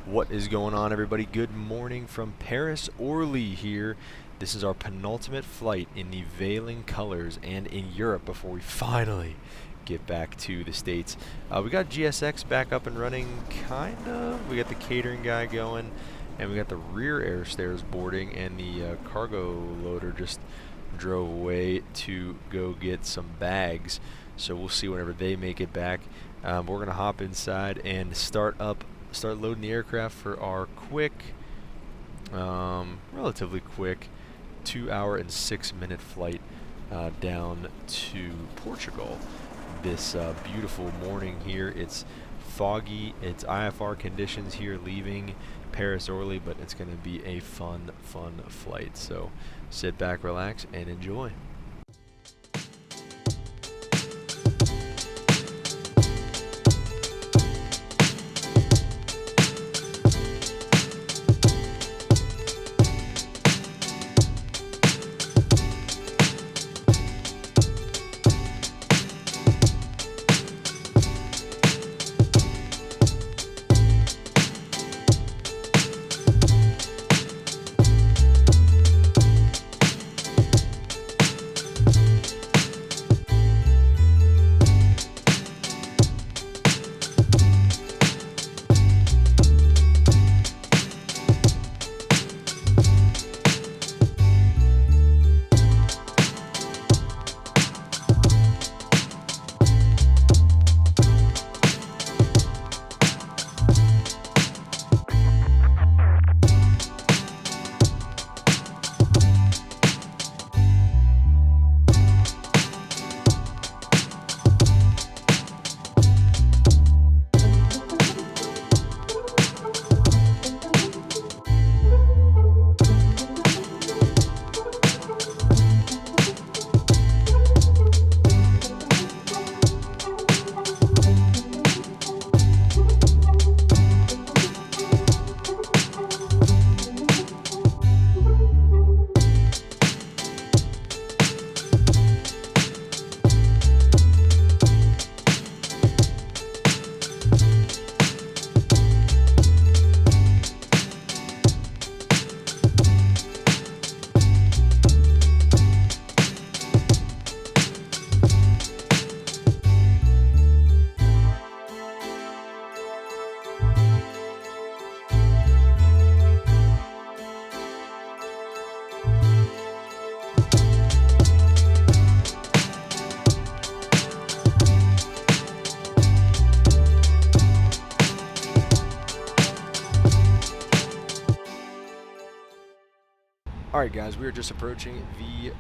What is going on, everybody? Good morning from Paris Orly here. This is our penultimate flight in the Vueling colors and in Europe before we finally get back to the States. We got GSX back up and running, kind of. We got the catering guy going, and we got the rear air stairs boarding, and the cargo loader just drove away to go get some bags. So we'll see whenever they make it back. We're going to hop inside and start loading the aircraft for our quick, relatively quick 2-hour and 6-minute flight down to Portugal. This beautiful morning here. It's foggy. It's IFR conditions here leaving Paris Orly, but it's going to be a fun flight. So sit back, relax, and enjoy. Alright guys, we are just approaching the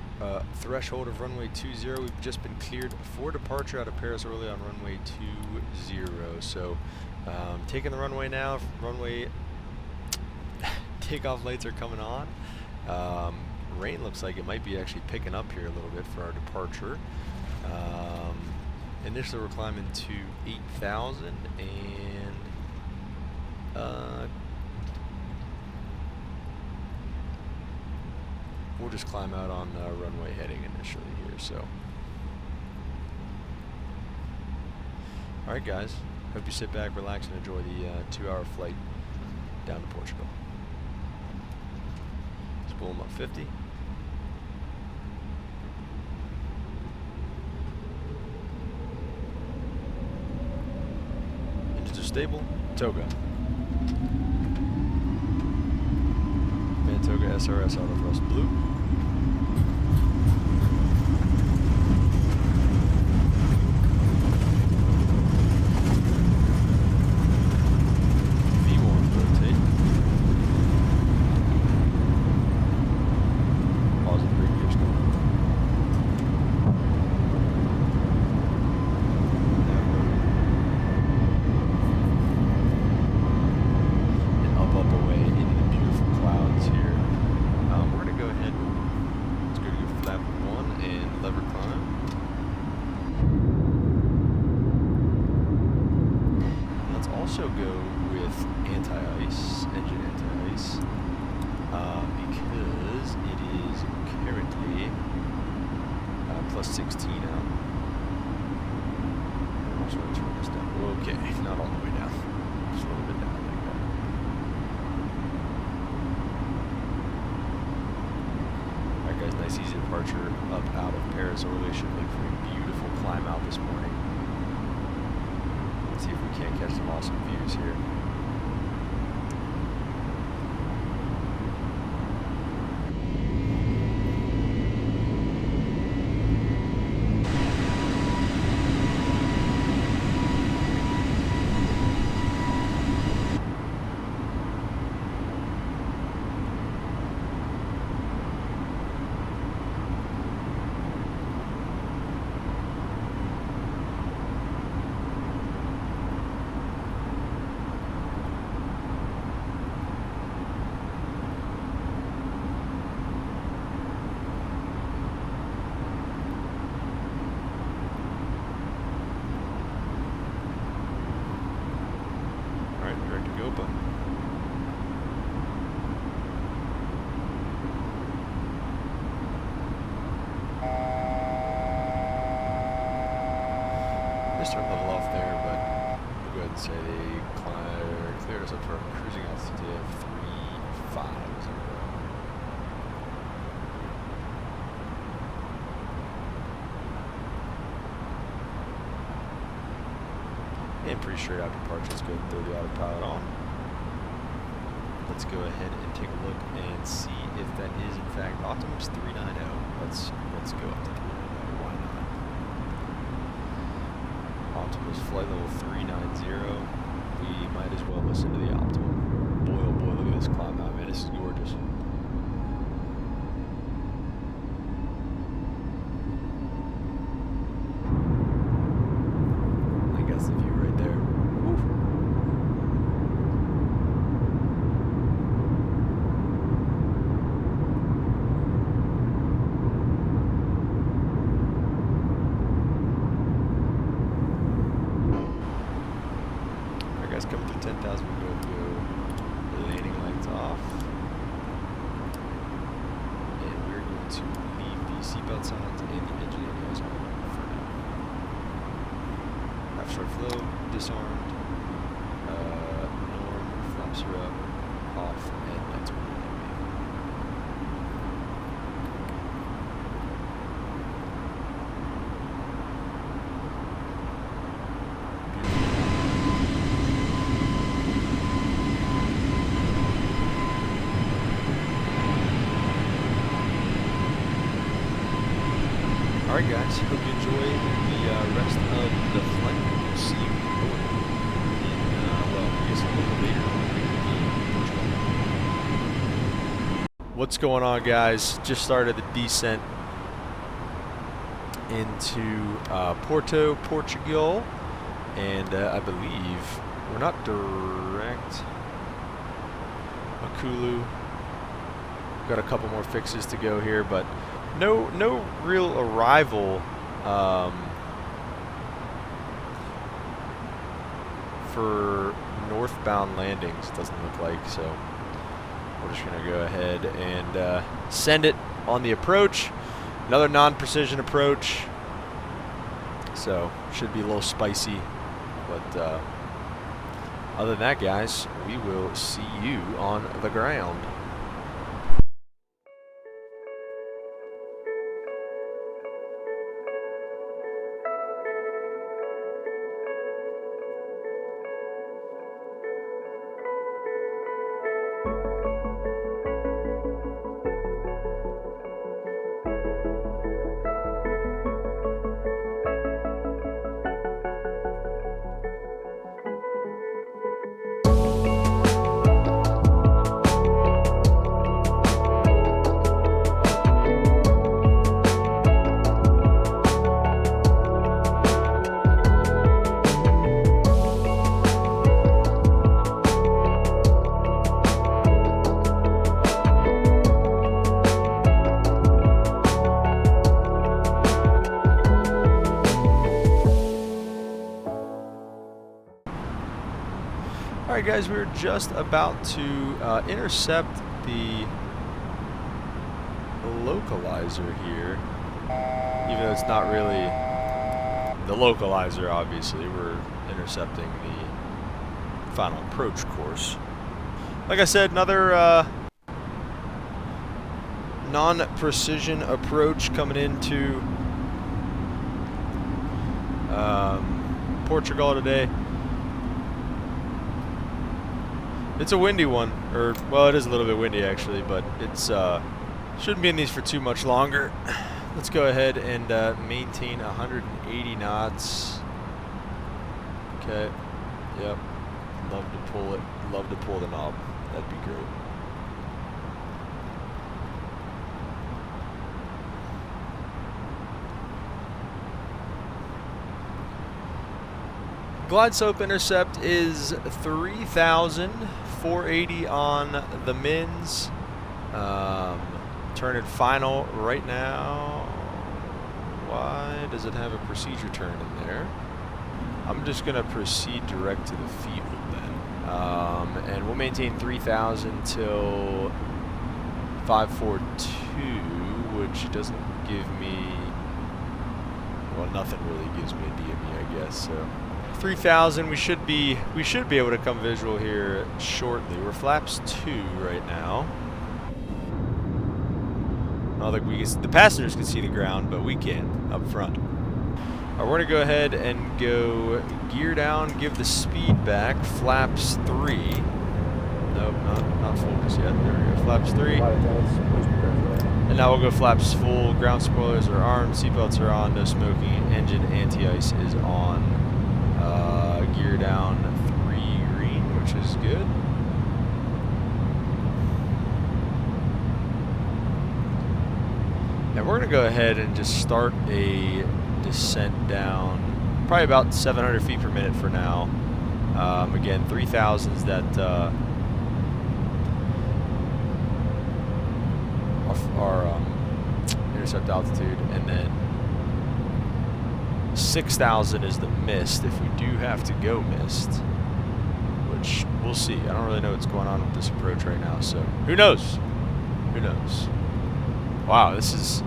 threshold of runway 20. We've just been cleared for departure out of Paris Orly on runway 20. So taking the runway now. Runway takeoff lights are coming on. Rain looks like it might be actually picking up here a little bit for our departure. Initially we're climbing to 8,000 and we'll just climb out on runway heading initially here. So, alright guys, hope you sit back, relax, and enjoy the 2-hour flight down to Portugal. Spool them up 50. Engines are stable. Toga. Toga SRS autothrust blue. V1 rotate. Pause the brake gears going. And up away into the beautiful clouds here. We're going to go ahead, let's go to flap 1 and lever climb. Let's also go with anti-ice, engine anti-ice, because it is currently plus 16 out. I'm also going to turn this down. Okay, not all the way down, just a little bit down like that. up out of Paris Orly. Should make for a beautiful climb out this morning. Let's see if we can't catch some awesome views here. Missed our level off there, but we'll go ahead and say they cleared us up for a cruising altitude of 350. And pretty straight out departure. Let's go ahead and throw the autopilot on. Let's go ahead and take a look and see if that is in fact Optimus 390. Let's go up to 390. Why not? Optimus flight level 390. We might as well listen to the Optimum. Boy, oh boy, look at this climb out, man. This is gorgeous. I think that's the view right there. Woo. Guys, coming through 10,000, we're going to go landing lights off. And we're going to leave the seatbelt signs and the engine areas on for now. Half short flow, disarmed, norm, flaps are up, off, and lights are on. Alright guys, hope you enjoy the rest of the flight. We'll see you in, well, I guess a little later. What's going on, guys? Just started the descent into Porto, Portugal. And I believe we're not direct. Makulu. Got a couple more fixes to go here, but no real arrival for northbound landings, it doesn't look like, so we're just going to go ahead and send it on the approach. Another non-precision approach, so should be a little spicy, but other than that, guys, we will see you on the ground. Alright guys, we're just about to intercept the localizer here. Even though it's not really the localizer, obviously, we're intercepting the final approach course. Like I said, another non-precision approach coming into Portugal today. It's a windy one, or well, it is a little bit windy actually, but it's shouldn't be in these for too much longer. Let's go ahead and maintain 180 knots. Okay. Yep. Love to pull it. Love to pull the knob. That'd be great. Glide slope intercept is 3,480 on the mins. Turn in final right now. Why does it have a procedure turn in there? I'm just going to proceed direct to the field then. And we'll maintain 3,000 till 542, which doesn't give me, well, nothing really gives me a DME, I guess. So 3,000, we should be able to come visual here shortly. We're flaps 2 right now. I don't think the passengers can see the ground, but we can up front. We're going to go ahead and go gear down, give the speed back, flaps 3. Nope, not focus yet. There we go, flaps 3. And now we'll go flaps full, ground spoilers are armed, seatbelts are on, no smoking, engine anti-ice is on. Gear down 3 green, which is good. And we're going to go ahead and just start a descent down, probably about 700 feet per minute for now. Again, 3,000s that our intercept altitude, and then 6,000 is the mist if we do have to go mist, which we'll see. I don't really know what's going on with this approach right now, so who knows? Who knows? Wow, this is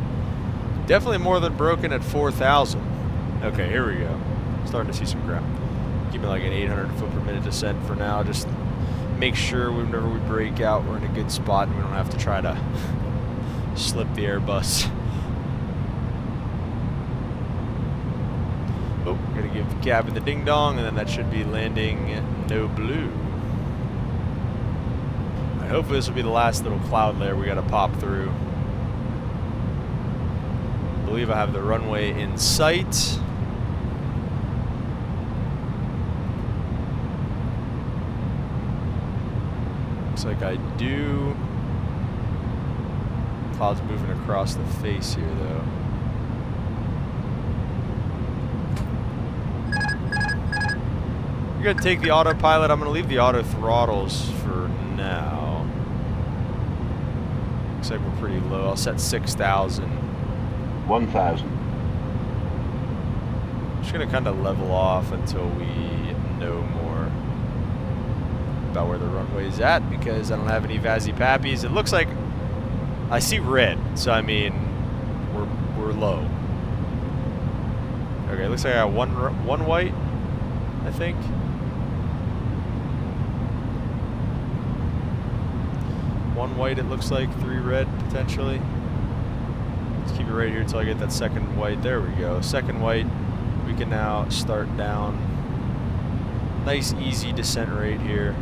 definitely more than broken at 4,000. Okay, here we go. Starting to see some ground. Keeping like an 800 foot per minute descent for now. Just make sure whenever we break out, we're in a good spot and we don't have to try to slip the Airbus. Oh, gotta give the cabin the ding dong, and then that should be landing no blue. Alright, hopefully this will be the last little cloud layer we gotta pop through. I believe I have the runway in sight. Looks like I do. Clouds moving across the face here though. You're gonna take the autopilot. I'm gonna leave the auto throttles for now. Looks like we're pretty low. I'll set 6,000. 1,000. Just gonna kind of level off until we know more about where the runway is at, because I don't have any Vazzy Pappies. It looks like I see red, so I mean we're low. Okay, looks like I got one white, I think. One white, it looks like, 3 red potentially. Let's keep it right here until I get that second white. There we go. Second white. We can now start down. Nice easy descent rate here.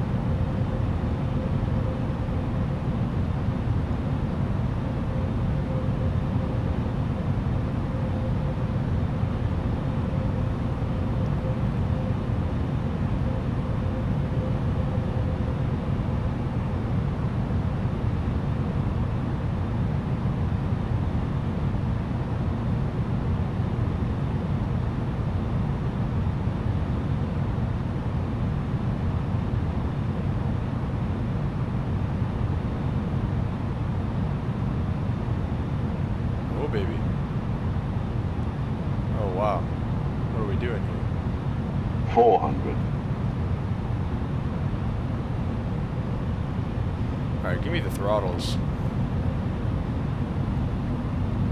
Baby. Oh wow. What are we doing here? 400. Alright, give me the throttles.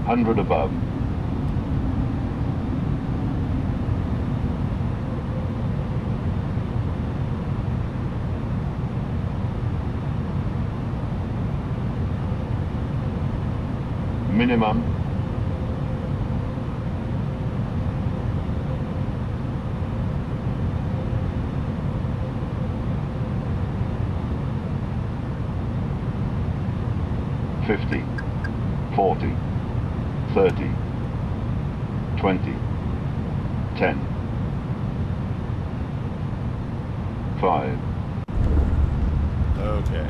100 above. minimum. $50, $40, $30, $20, $10, $5. Okay.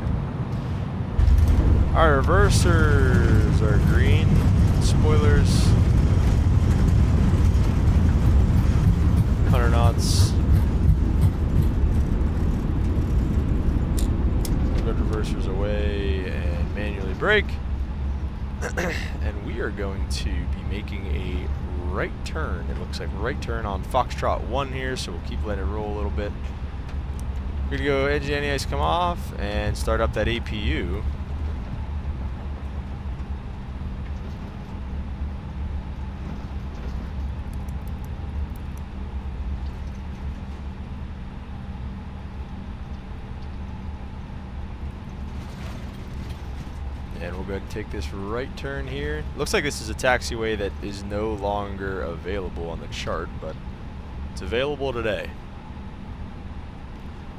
Our reversers are green. Spoilers. 100 knots. Good reversers away and manually brake. And we are going to be making a right turn. It looks like right turn on Foxtrot 1 here, so we'll keep letting it roll a little bit. We're gonna go engine anti-ice come off and start up that APU. And we'll go ahead and take this right turn here. Looks like this is a taxiway that is no longer available on the chart, but it's available today.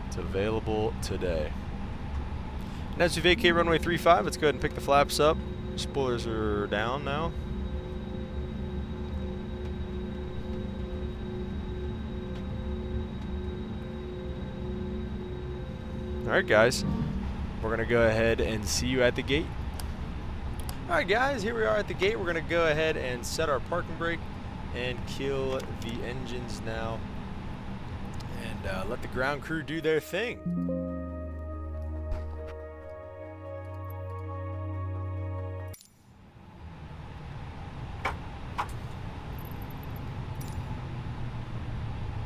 It's available today. And as we vacate runway 35, let's go ahead and pick the flaps up. Spoilers are down now. Alright guys, we're going to go ahead and see you at the gate. Alright guys, here we are at the gate. We're going to go ahead and set our parking brake and kill the engines now. And let the ground crew do their thing.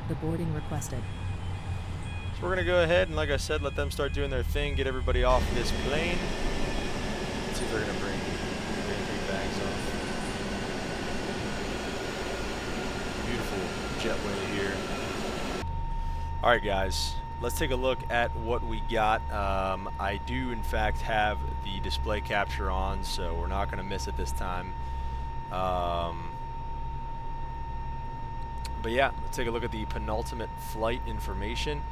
The boarding requested. So we're going to go ahead and, like I said, let them start doing their thing, get everybody off this plane. Let's see if they're going to bring bags off. Beautiful jetway here. Alright guys, let's take a look at what we got. I do in fact have the display capture on, so we're not going to miss it this time. But yeah, let's take a look at the penultimate flight information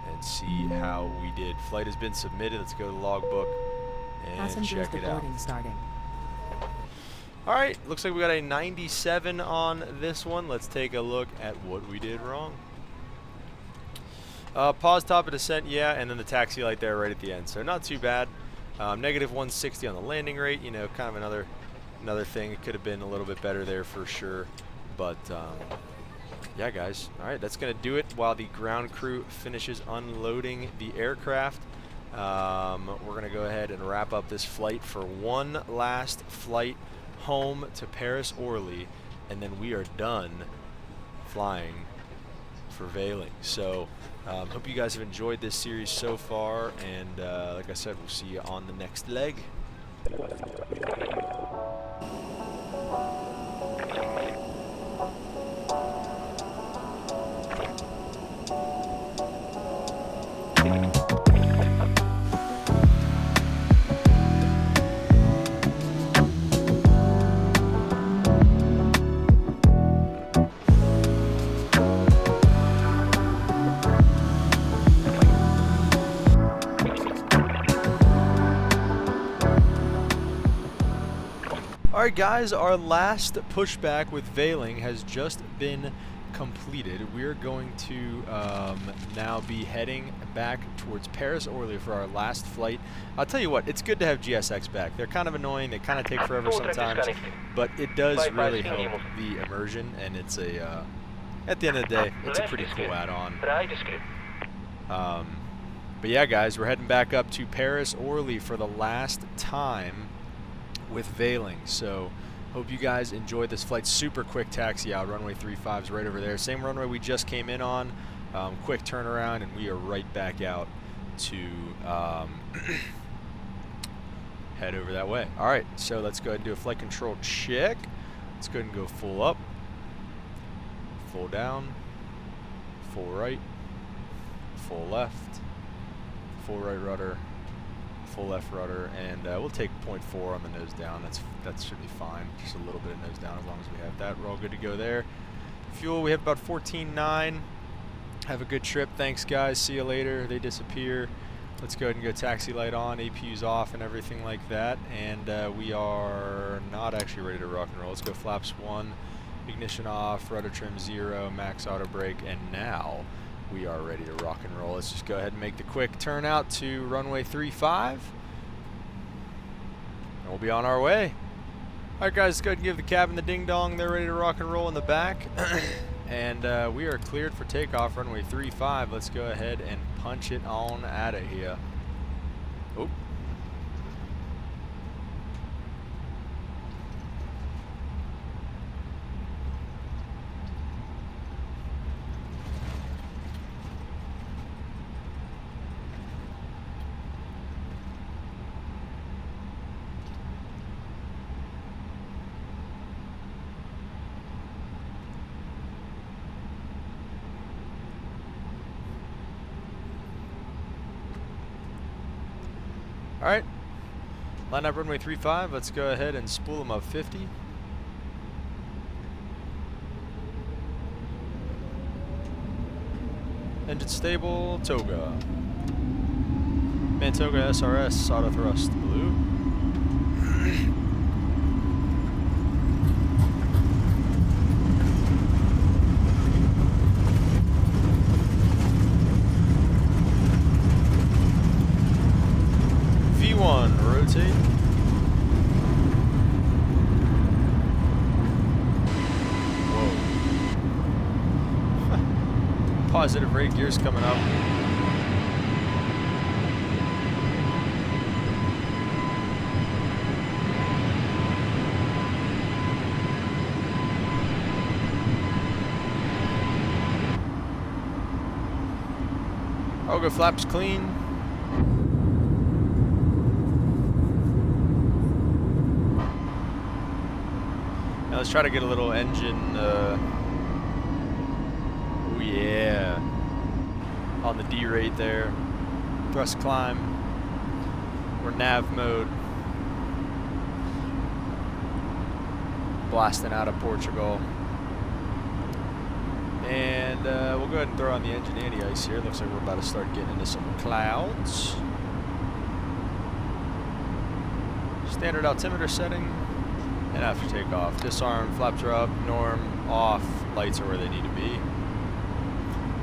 and see how we did. Flight has been submitted. Let's go to the logbook and Passengers check it to out. boarding starting. Alright, looks like we got a 97 on this one. Let's take a look at what we did wrong. Pause top of descent, yeah, and then the taxi light there right at the end. So not too bad. Negative 160 on the landing rate, you know, kind of another thing. It could have been a little bit better there for sure. But yeah, guys. All right, that's going to do it while the ground crew finishes unloading the aircraft. We're going to go ahead and wrap up this flight for one last flight home to Paris Orly, and then we are done flying for Vueling. So hope you guys have enjoyed this series so far, and like I said, we'll see you on the next leg. Alright guys, our last pushback with Vueling has just been completed. We're going to now be heading back towards Paris Orly for our last flight. I'll tell you what, it's good to have GSX back. They're kind of annoying, they kind of take forever sometimes, but it does really help the immersion, and it's a, at the end of the day, it's a pretty cool add-on. But yeah guys, we're heading back up to Paris Orly for the last time with Vueling. So hope you guys enjoyed this flight. Super quick taxi out. Runway 35 is right over there. Same runway we just came in on. Quick turnaround, and we are right back out to head over that way. All right, so let's go ahead and do a flight control check. Let's go ahead and go full up, full down, full right, full left, full right rudder, full left rudder, and we'll take 0.4 on the nose down. That should be fine. Just a little bit of nose down as long as we have that. We're all good to go there. Fuel, we have about 14.9. Have a good trip. Thanks, guys. See you later. They disappear. Let's go ahead and go taxi light on, APU's off, and everything like that. And we are not actually ready to rock and roll. Let's go flaps 1, ignition off, rudder trim 0, max auto brake, and now we are ready to rock and roll. Let's just go ahead and make the quick turn out to runway 35, and we'll be on our way. All right, guys, let's go ahead and give the cabin the ding dong. They're ready to rock and roll in the back. And we are cleared for takeoff, runway 35. Let's go ahead and punch it on out of here. Oh. All right, line up runway 35. Let's go ahead and spool them up 50. Engine stable, toga. Mantoga SRS, auto thrust blue. Rotate. Whoa. Positive rate, gears coming up. I'll go flaps clean. Now let's try to get a little engine, oh yeah, on the D rate there. Thrust climb. We're nav mode. Blasting out of Portugal. And we'll go ahead and throw on the engine anti-ice here. Looks like we're about to start getting into some clouds. Standard altimeter setting. And after takeoff, disarm, flaps are up, norm, off, lights are where they need to be.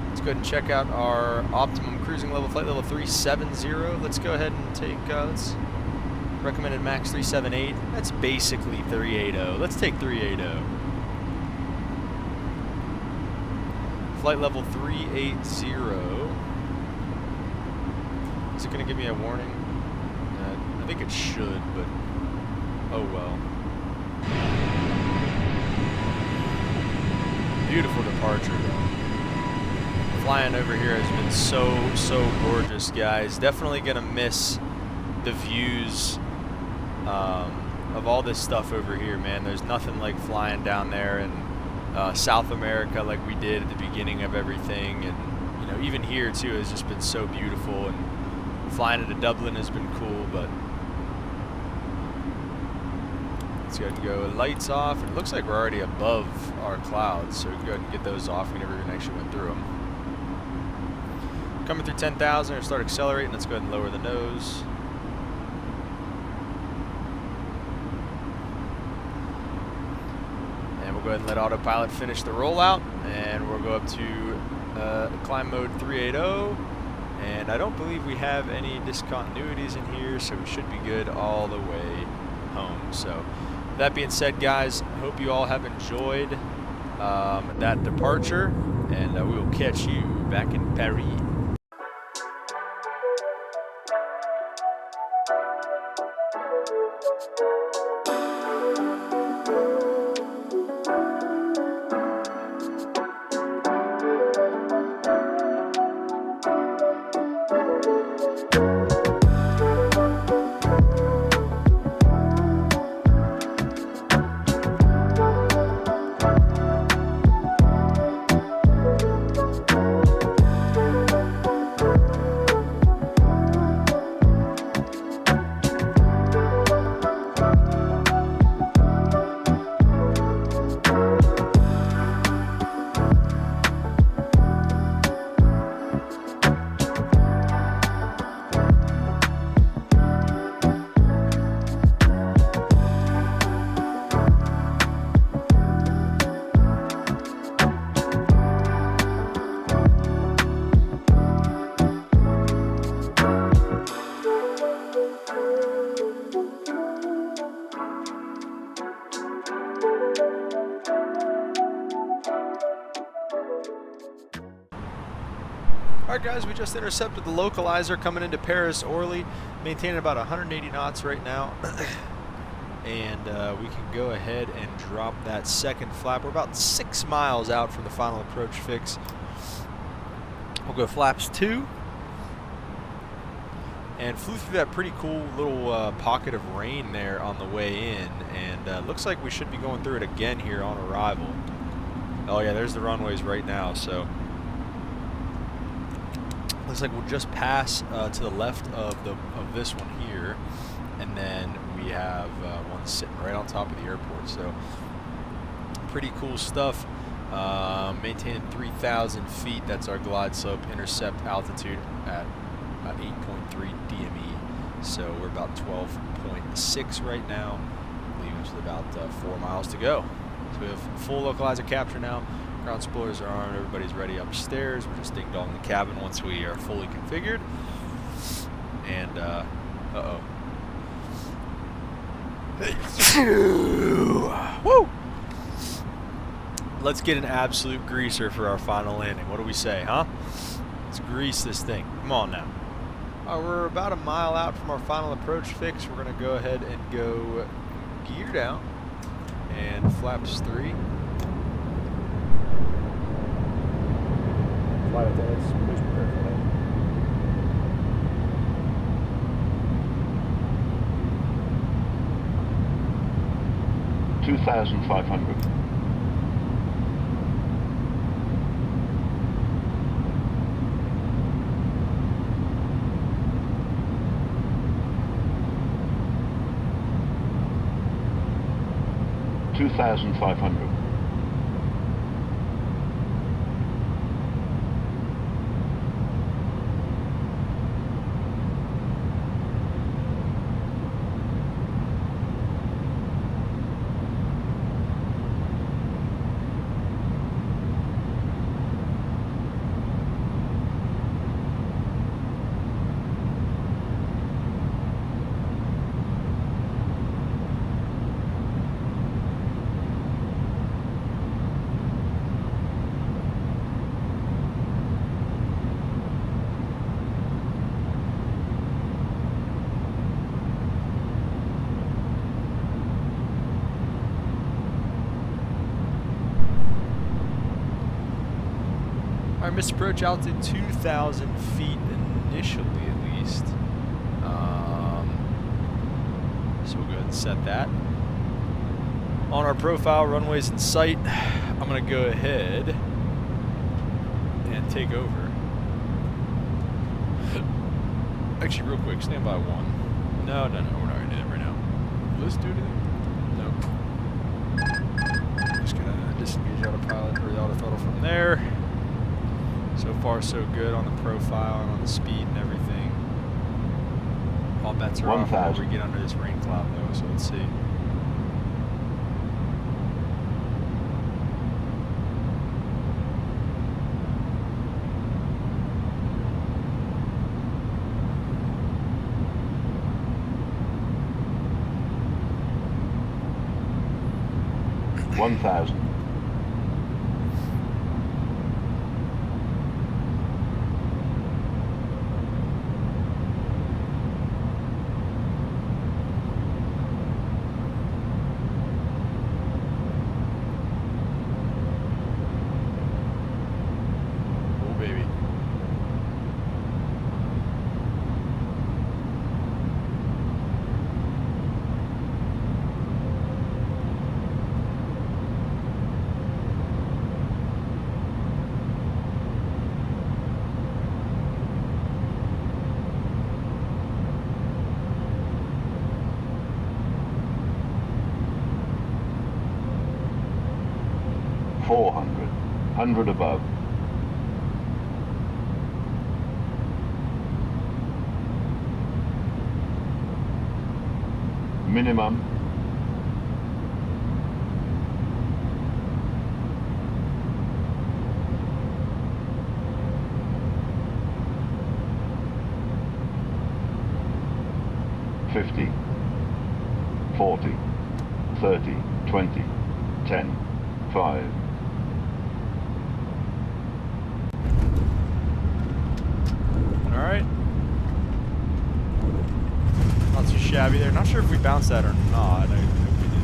Let's go ahead and check out our optimum cruising level, flight level 370. Let's go ahead and take, let's recommended max 378. That's basically 380. Let's take 380. Flight level 380. Is it going to give me a warning? I think it should, but oh well. Beautiful departure though. Flying over here has been so gorgeous, guys. Definitely gonna miss the views of all this stuff over here, man. There's nothing like flying down there in South America like we did at the beginning of everything, and you know, even here too has just been so beautiful. And flying into Dublin has been cool, but let's go ahead and go lights off. It looks like we're already above our clouds, so we can go ahead and get those off. We never even actually went through them. Coming through 10,000, and start accelerating. Let's go ahead and lower the nose. And we'll go ahead and let autopilot finish the rollout, and we'll go up to climb mode 380. And I don't believe we have any discontinuities in here, so we should be good all the way home. So that being said, guys, I hope you all have enjoyed that departure, and we will catch you back in Paris. Alright guys, we just intercepted the localizer coming into Paris Orly, maintaining about 180 knots right now. And we can go ahead and drop that second flap. We're about 6 miles out from the final approach fix. We'll go flaps 2. And flew through that pretty cool little pocket of rain there on the way in. And looks like we should be going through it again here on arrival. Oh yeah, there's the runways right now, so looks like we'll just pass to the left of this one here, and then we have one sitting right on top of the airport. So pretty cool stuff. Maintaining 3,000 feet. That's our glide slope intercept altitude at 8.3 DME. So we're about 12.6 right now, leaving us with about 4 miles to go. So we have full localizer capture now. Ground spoilers are on. Everybody's ready upstairs. We're just ding-dong the cabin once we are fully configured. And woo! Let's get an absolute greaser for our final landing. What do we say, huh? Let's grease this thing. Come on now. We're about a mile out from our final approach fix. We're going to go ahead and go gear down and flaps 3. Flight attendants, please prepare for that. $2,500. $2,500. Our missed approach altitude 2,000 feet initially, at least. So we'll go ahead and set that. On our profile, runways in sight. I'm going to go ahead and take over. Actually, real quick, stand by 1. No, we're not going to do that right now. Let's do anything. Nope. Just going to disengage autopilot or the autothrottle from there. So far, so good on the profile and on the speed and everything. All bets are off before we get under this rain cloud, though, so let's see. $1,000. $400. 100 above. Minimum. $50, $40, $30, $20, $10, $5. Alright. Not too shabby there. Not sure if we bounced that or not. I hope we did.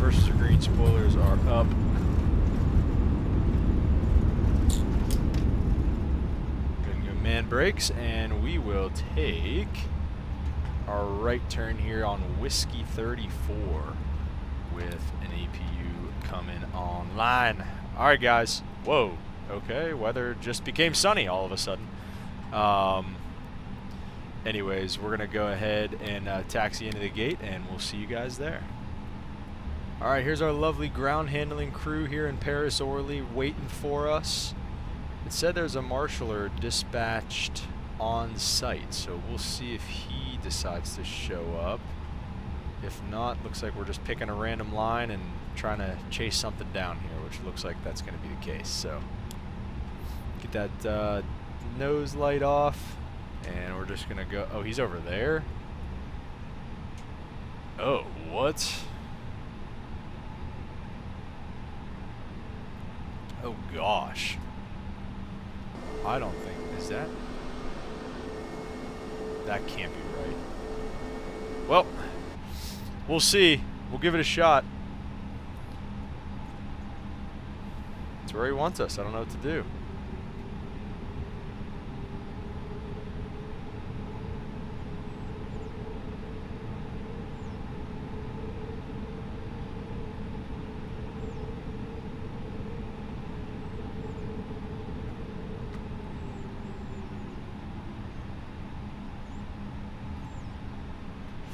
Versus or green spoilers are up. Gonna go man brakes, and we will take our right turn here on Whiskey 34 with an APU coming online. Alright guys. Whoa. Okay, weather just became sunny all of a sudden. Anyways, we're going to go ahead and taxi into the gate, and we'll see you guys there. Alright, here's our lovely ground handling crew here in Paris Orly waiting for us. It said there's a marshaller dispatched on site, so we'll see if he decides to show up. If not, looks like we're just picking a random line and trying to chase something down here, which looks like that's going to be the case. So, get that nose light off. And we're just gonna go. Oh, he's over there. Oh, what? Oh gosh. I don't think is that. That can't be right. Well, we'll see. We'll give it a shot. It's where he wants us. I don't know what to do.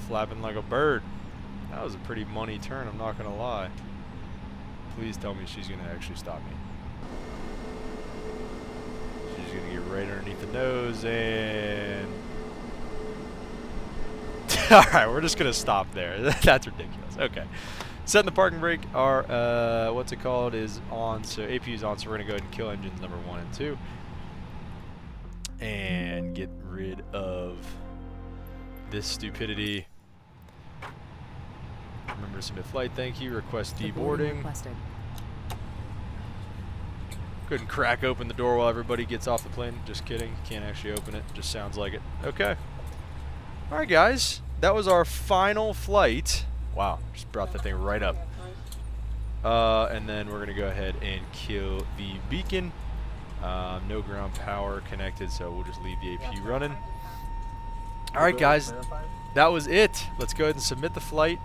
Flapping like a bird. That was a pretty money turn, I'm not gonna lie. Please tell me she's gonna actually stop me. She's gonna get right underneath the nose and... Alright, we're just gonna stop there. That's ridiculous. Okay. Setting the parking brake, our, what's it called, is on. So APU's on, so we're gonna go ahead and kill engines number 1 and 2. And get rid of this stupidity. Remember to submit flight, thank you. Request deboarding. Go ahead and crack open the door while everybody gets off the plane. Just kidding. Can't actually open it. Just sounds like it. Okay. Alright guys. That was our final flight. Wow. Just brought that thing right up. And then we're going to go ahead and kill the beacon. No ground power connected, so we'll just leave the AP running. Alright guys. That was it. Let's go ahead and submit the flight.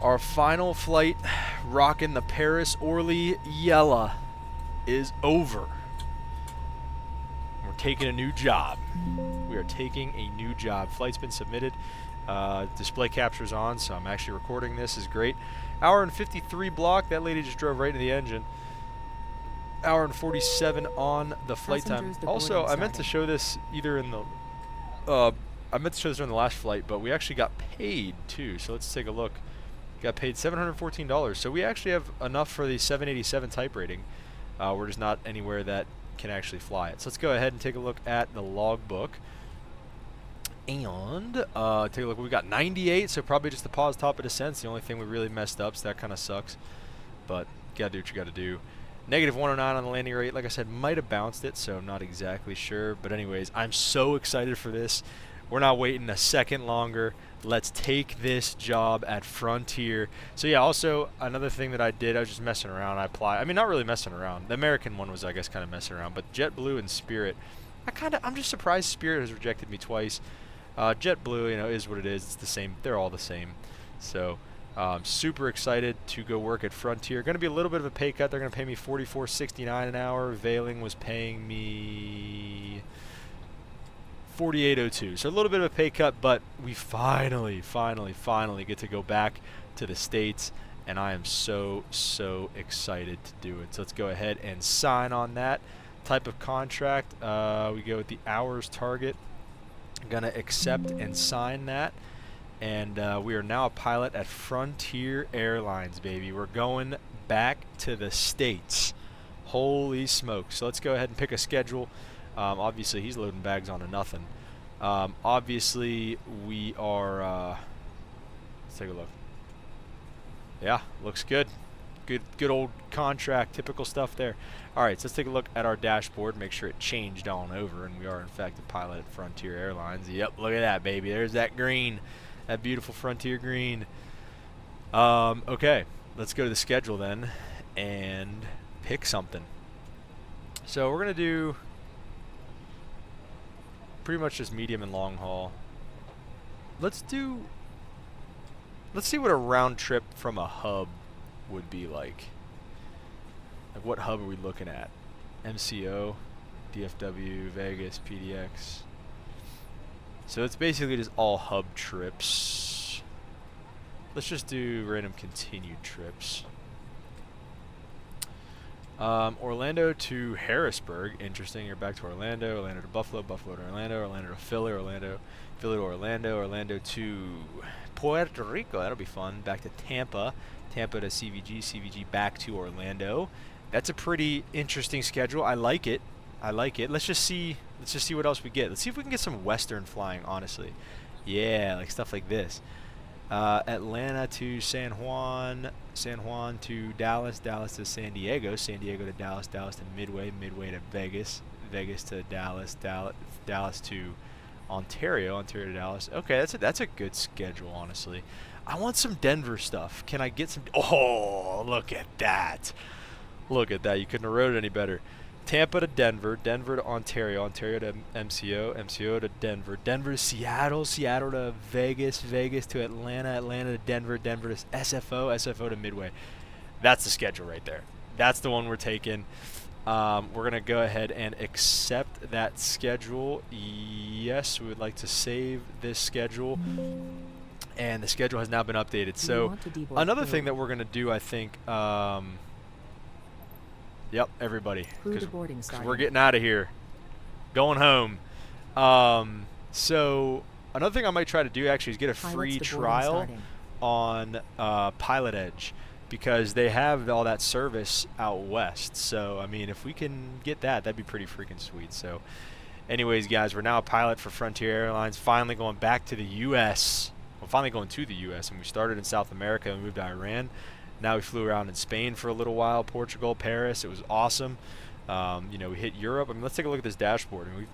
Our final flight, rocking the Paris Orly Yella, is over. We're taking a new job. We are taking a new job. Flight's been submitted. Display capture's on, so I'm actually recording this. Is great. Hour and 53 block. That lady just drove right into the engine. Hour and 47 on the flight time. Also, I meant to show this either in the... I meant to show this during the last flight, but we actually got paid too. So let's take a look. Got paid $714. So we actually have enough for the 787 type rating. We're just not anywhere that can actually fly it. So let's go ahead and take a look at the logbook. And take a look. We got 98, so probably just the pause top of descent's the only thing we really messed up. So that kind of sucks. But gotta do what you gotta do. Negative 109 on the landing rate. Like I said, might have bounced it, so I'm not exactly sure. But anyways, I'm so excited for this. We're not waiting a second longer. Let's take this job at Frontier. So yeah, also another thing that I did, I was just messing around. I mean, not really messing around. The American one was, I guess, kind of messing around. But JetBlue and Spirit, I'm just surprised Spirit has rejected me twice. JetBlue, you know, is what it is. It's the same. They're all the same. So super excited to go work at Frontier. Going to be a little bit of a pay cut. They're going to pay me $44.69 an hour. Vueling was paying me $48.02. So a little bit of a pay cut, but we finally get to go back to the States, and I am so excited to do it. So let's go ahead and sign on that type of contract. We go with the hours target. I'm going to accept and sign that. And we are now a pilot at Frontier Airlines, baby. We're going back to the States. Holy smokes. So let's go ahead and pick a schedule. Obviously, he's loading bags onto nothing. Obviously, we are... let's take a look. Yeah, looks good. Good old contract, typical stuff there. All right, so let's take a look at our dashboard, make sure it changed on over, and we are in fact a pilot at Frontier Airlines. Yep, look at that, baby. There's that green, that beautiful Frontier green. Okay, let's go to the schedule then and pick something. So we're gonna do pretty much just medium and long haul. Let's see what a round trip from a hub would be like. Like, what hub are we looking at? MCO, DFW, Vegas, PDX. So it's basically just all hub trips. Let's just do random continued trips. Orlando to Harrisburg. Interesting. You're back to Orlando. Orlando to Buffalo. Buffalo to Orlando. Orlando to Philly. Philly to Orlando. Orlando to Puerto Rico. That'll be fun. Back to Tampa. Tampa to CVG. CVG back to Orlando. That's a pretty interesting schedule. I like it. Let's just see what else we get. Let's see if we can get some Western flying, honestly. Yeah, like stuff like this. Atlanta to San Juan. San Juan to Dallas. Dallas to San Diego. San Diego to Dallas. Dallas to Midway. Midway to Vegas. Vegas to Dallas. Dallas to Ontario. Ontario to Dallas. Okay, that's a good schedule, honestly. I want some Denver stuff. Can I get some? Oh, look at that. Look at that. You couldn't have wrote it any better. Tampa to Denver. Denver to Ontario. Ontario to MCO. MCO to Denver. Denver to Seattle. Seattle to Vegas. Vegas to Atlanta. Atlanta to Denver. Denver to SFO. SFO to Midway. That's the schedule right there. That's the one we're taking. We're going to go ahead and accept that schedule. Yes, we would like to save this schedule. And the schedule has now been updated. So another thing that we're going to do, I think, yep, everybody, because we're getting out of here, going home. So another thing I might try to do actually is get a free trial on Pilot Edge, because they have all that service out west. So I mean, if we can get that, that'd be pretty freaking sweet. So anyways, guys, we're now a pilot for Frontier Airlines, finally going back to the U.S. Well, finally going to the U.S. And we started in South America and moved to Iran. Now we flew around in Spain for a little while, Portugal, Paris. It was awesome. You know, we hit Europe. I mean, let's take a look at this dashboard. I mean,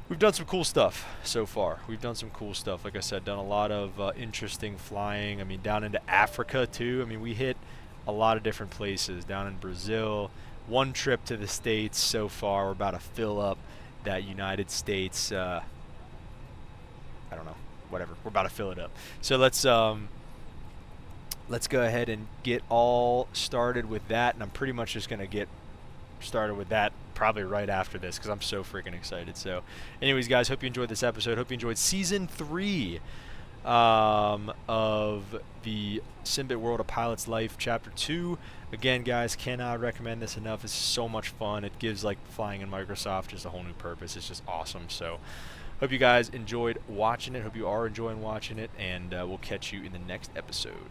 we've done some cool stuff so far. We've done some cool stuff. Like I said, done a lot of interesting flying. I mean, down into Africa too. I mean, we hit a lot of different places. Down in Brazil. One trip to the States so far. We're about to fill up that United States. I don't know. Whatever. We're about to fill it up. So let's go ahead and get all started with that, and I'm pretty much just going to get started with that probably right after this, because I'm so freaking excited. So anyways, guys, hope you enjoyed this episode. Hope you enjoyed Season 3 of the Simbit World of Pilot's Life, Chapter 2. Again, guys, cannot recommend this enough. It's so much fun. It gives, like, flying in Microsoft just a whole new purpose. It's just awesome. So hope you guys enjoyed watching it. Hope you are enjoying watching it, and we'll catch you in the next episode.